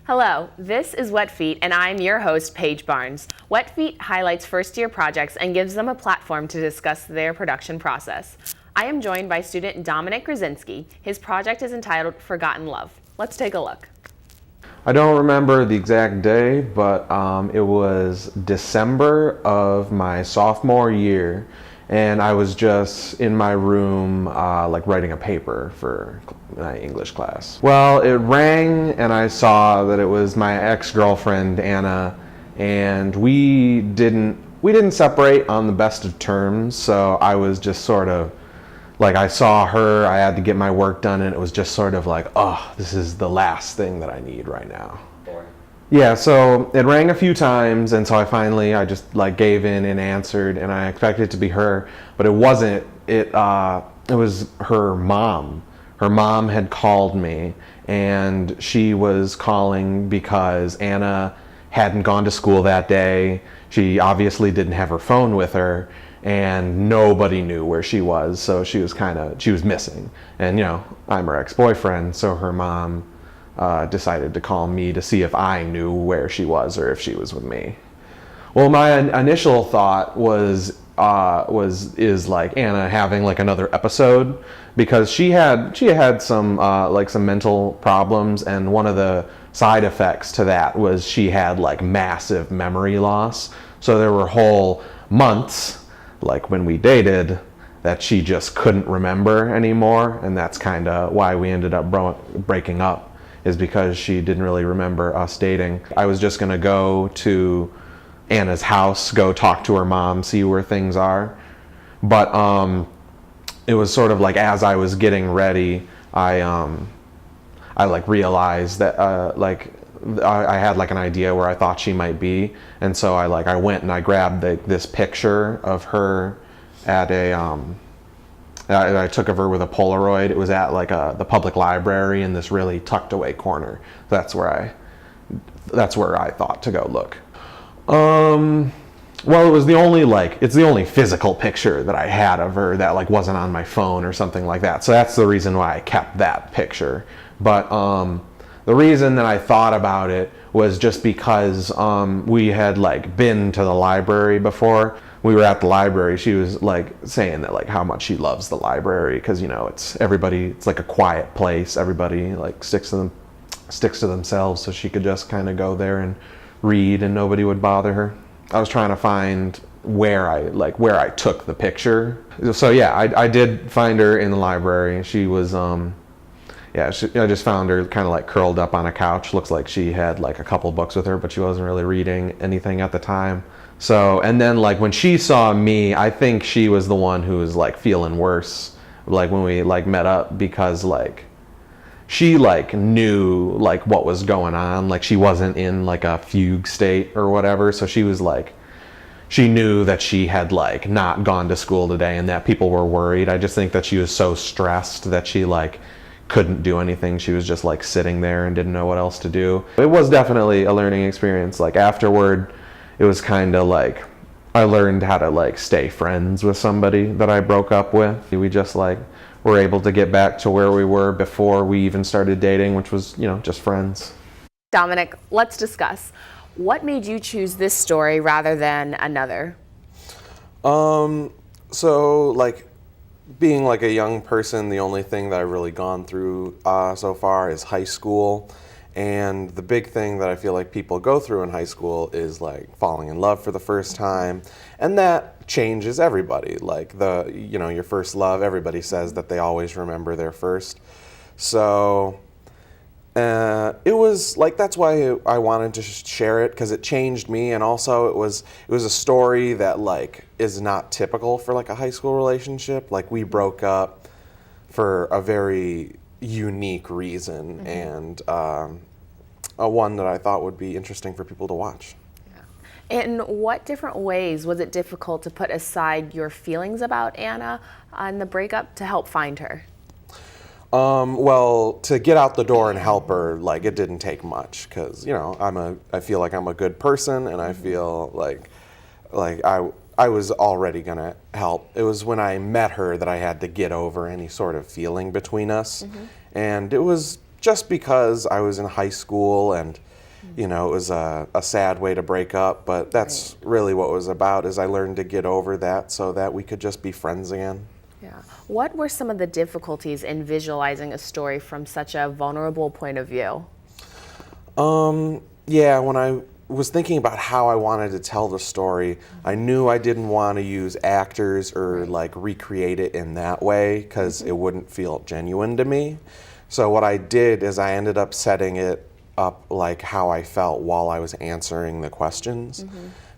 Hello, this is Wet Feet, and I'm your host, Paige Barnes. Wet Feet highlights first-year projects and gives them a platform to discuss their production process. I am joined by student Dominic Gruszczynski. His project is entitled Forgotten Love. Let's take a look. I don't remember the exact day, but it was December of my sophomore year, and I was just in my room writing a paper for my English class. Well, it rang and I saw that it was my ex-girlfriend Anna, and we didn't separate on the best of terms, so I was just sort of I saw her, I had to get my work done, and it was just sort of like, oh, this is the last thing that I need right now. Yeah, so it rang a few times, and so I just gave in and answered, and I expected it to be her, but it wasn't. It was her mom. Her mom had called me, and she was calling because Anna hadn't gone to school that day. She obviously didn't have her phone with her, and nobody knew where she was, so she was missing. And I'm her ex-boyfriend, so her mom decided to call me to see if I knew where she was or if she was with me. Well, my initial thought was Anna having another episode, because she had some mental problems, and one of the side effects to that was she had massive memory loss. So there were whole months when we dated that she just couldn't remember anymore, and that's kind of why we ended up breaking up, is because she didn't really remember us dating. I was just gonna go to Anna's house, go talk to her mom, see where things are, but it was sort of as I was getting ready, I realized that I had an idea where I thought she might be, and so I went and I grabbed this picture of her at I took of her with a Polaroid. It was at the public library in this really tucked away corner. That's where I thought to go look. Well, it was it's the only physical picture that I had of her that wasn't on my phone or something like that. So that's the reason why I kept that picture. But the reason that I thought about it was just because we had been to the library before. We were at the library. She was saying that how much she loves the library, because it's a quiet place. Everybody sticks to themselves, so she could just kind of go there and read and nobody would bother her. I was trying to find where I took the picture. So yeah, I did find her in the library. She was I just found her kind of curled up on a couch. Looks like she had a couple books with her, but she wasn't really reading anything at the time. So, and then when she saw me, I think she was the one who was feeling worse when we met up, because she knew what was going on. She wasn't in a fugue state or whatever, so she was she knew that she had not gone to school today and that people were worried. I just think that she was so stressed that she couldn't do anything. She was just sitting there and didn't know what else to do. It was definitely a learning experience. Afterward, it was kind of I learned how to stay friends with somebody that I broke up with. We just were able to get back to where we were before we even started dating, which was just friends. Dominic, let's discuss. What made you choose this story rather than another? So being a young person, the only thing that I've really gone through so far is high school. And the big thing that I feel people go through in high school is falling in love for the first time. And that changes everybody. Your first love, everybody says that they always remember their first. So it was that's why I wanted to share it, because it changed me. And also it was a story that is not typical for a high school relationship. We broke up for a very unique reason, mm-hmm. and one that I thought would be interesting for people to watch. Yeah. In what different ways was it difficult to put aside your feelings about Anna on the breakup to help find her? Well, to get out the door and help her, it didn't take much, because I feel I'm a good person, and I feel I was already gonna help. It was when I met her that I had to get over any sort of feeling between us. Mm-hmm. And it was just because I was in high school and, you know, it was a sad way to break up, but that's really what it was about, is I learned to get over that so that we could just be friends again. Yeah. What were some of the difficulties in visualizing a story from such a vulnerable point of view? Yeah, when I was thinking about how I wanted to tell the story, I knew I didn't want to use actors or like recreate it in that way because it wouldn't feel genuine to me. So what I did is I ended up setting it up like how I felt while I was answering the questions.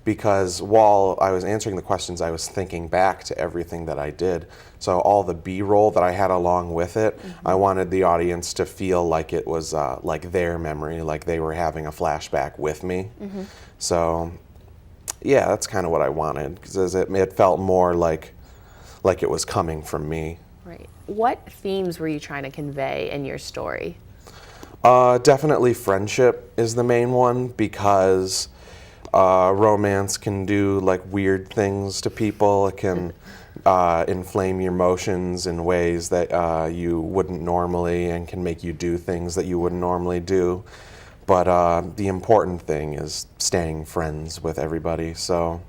Because while I was answering the questions, I was thinking back to everything that I did. So all the B-roll that I had along with it, I wanted the audience to feel like it was like their memory, like they were having a flashback with me. So yeah, that's kind of what I wanted, because it felt more like it was coming from me. Right. What themes were you trying to convey in your story? Definitely friendship is the main one, because romance can do like weird things to people. It can inflame your emotions in ways that you wouldn't normally, and can make you do things that you wouldn't normally do. But the important thing is staying friends with everybody. So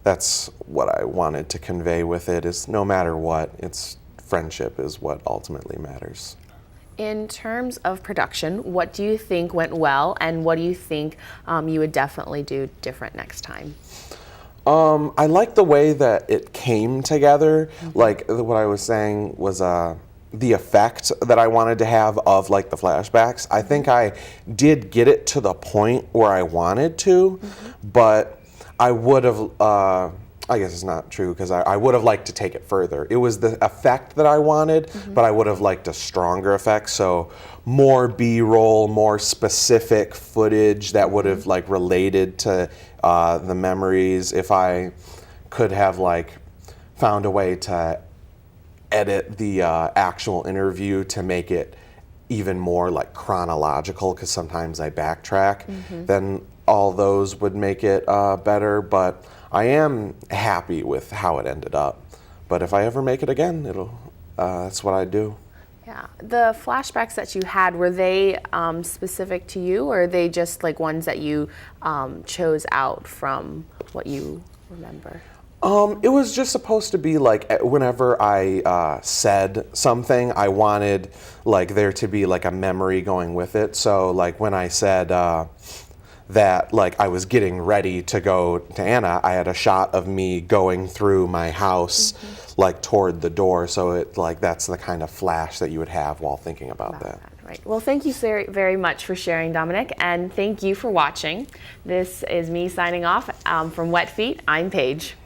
that's what I wanted to convey with it, is no matter what, it's friendship is what ultimately matters. In terms of production, what do you think went well, and what do you think you would definitely do different next time? I like the way that it came together. Like what I was saying was the effect that I wanted to have of like the flashbacks. I think I did get it to the point where I wanted to, but I would have, I guess it's not true, because I would have liked to take it further. It was the effect that I wanted, but I would have liked a stronger effect. So more B-roll, more specific footage that would have like related to the memories. If I could have like found a way to edit the actual interview to make it even more like chronological, because sometimes I backtrack, then all those would make it better. But I am happy with how it ended up. But if I ever make it again, that's what I do. Yeah. The flashbacks that you had, were they specific to you, or are they just like ones that you chose out from what you remember? It was just supposed to be like whenever I said something, I wanted like there to be like a memory going with it. So like when I said that like I was getting ready to go to Anna, I had a shot of me going through my house like toward the door. So it like that's the kind of flash that you would have while thinking about that. Right. Well, thank you very, very much for sharing, Dominic, and thank you for watching. This is me signing off from Wet Feet. I'm Paige.